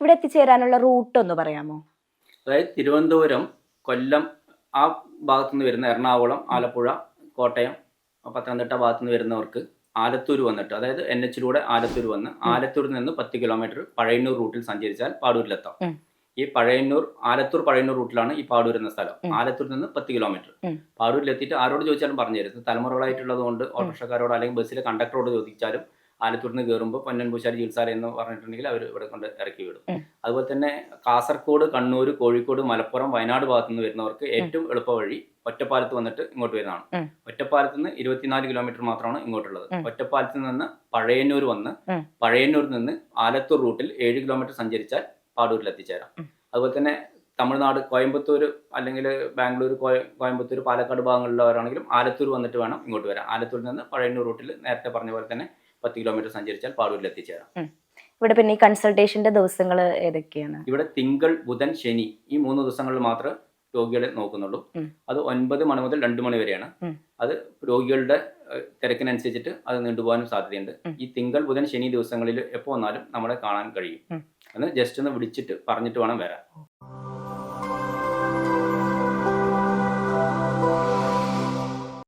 ഇവിടെ എത്തിച്ചേരാനുള്ള റൂട്ട് ഒന്ന് പറയാമോ? അതായത് തിരുവനന്തപുരം, കൊല്ലം ആ ഭാഗത്തു നിന്ന് വരുന്ന എറണാകുളം, ആലപ്പുഴ, കോട്ടയം, പത്തനംതിട്ട ഭാഗത്തു നിന്ന് വരുന്നവർക്ക് ആലത്തൂർ വന്നിട്ട്, അതായത് NH-ലൂടെ ആലത്തൂർ വന്ന് ആലത്തൂരിൽ നിന്ന് 10 കിലോമീറ്റർ പഴയന്നൂർ റൂട്ടിൽ സഞ്ചരിച്ചാൽ പാടൂരിലെത്താം. ഈ ആലത്തൂർ പഴയന്നൂർ റൂട്ടിലാണ് ഈ പാടൂർ എന്ന സ്ഥലം. ആലത്തൂരിൽ നിന്ന് 10 കിലോമീറ്റർ. പാടൂരിലെത്തിയിട്ട് ആരോട് ചോദിച്ചാലും പറഞ്ഞു തരും. തലമുറകളായിട്ടുള്ളത് കൊണ്ട് ഓട്ടോറിക്ഷക്കാരോട് അല്ലെങ്കിൽ ബസ്സിലെ കണ്ടക്ടറോട് ചോദിച്ചാലും ആലത്തൂരിൽ നിന്ന് കയറുമ്പോൾ പൊന്നൻപൂശാരി ചികിത്സാലയം എന്ന് പറഞ്ഞിട്ടുണ്ടെങ്കിൽ അവർ ഇവിടെ കൊണ്ട് ഇറക്കി വിടും. അതുപോലെ തന്നെ കാസർഗോഡ്, കണ്ണൂർ, കോഴിക്കോട്, മലപ്പുറം, വയനാട് ഭാഗത്തു നിന്ന് വരുന്നവർക്ക് ഏറ്റവും എളുപ്പ വഴി ഒറ്റപ്പാലത്ത് വന്നിട്ട് ഇങ്ങോട്ട് വരുന്നതാണ്. ഒറ്റപ്പാലത്ത് നിന്ന് 24 കിലോമീറ്റർ മാത്രമാണ് ഇങ്ങോട്ടുള്ളത്. ഒറ്റപ്പാലത്ത് നിന്ന് പഴയന്നൂർ വന്ന് പഴയന്നൂരിൽ നിന്ന് ആലത്തൂർ റൂട്ടിൽ 7 കിലോമീറ്റർ സഞ്ചരിച്ചാൽ പാടൂരിൽ എത്തിച്ചേരാം. അതുപോലെ തന്നെ തമിഴ്നാട്, കോയമ്പത്തൂർ അല്ലെങ്കിൽ ബാംഗ്ലൂർ, കോയമ്പത്തൂർ, പാലക്കാട് ഭാഗങ്ങളിലുള്ളവരാണെങ്കിലും ആലത്തൂർ വന്നിട്ട് വേണം ഇങ്ങോട്ട് വരാം. ആലത്തൂരിൽ നിന്ന് പഴയന്നൂർ റൂട്ടിൽ നേരത്തെ പറഞ്ഞ പോലെ തന്നെ 10 കിലോമീറ്റർ സഞ്ചരിച്ചാൽ പാടൂരിൽ എത്തിച്ചേരാം. ഇവിടെ പിന്നെ ഈ കൺസൾട്ടേഷന്റെ ദിവസങ്ങൾ ഏതൊക്കെയാണ്? ഇവിടെ തിങ്കൾ, ബുധൻ, ശനി ഈ 3 ദിവസങ്ങളിൽ മാത്രം രോഗികളെ നോക്കുന്നുള്ളൂ. അത് 9 മണി മുതൽ 2 മണി വരെയാണ്. അത് രോഗികളുടെ തിരക്കിനനുസരിച്ചിട്ട് അത് നീണ്ടുപോകാനും സാധ്യതയുണ്ട്. ഈ തിങ്കൾ, ബുധൻ, ശനി ദിവസങ്ങളിൽ എപ്പോൾ വന്നാലും നമ്മളെ കാണാൻ കഴിയും. എന്ന് ജസ്റ്റ് ഒന്ന് വിളിച്ചിട്ട് പറഞ്ഞിട്ട് വേണം വരാൻ.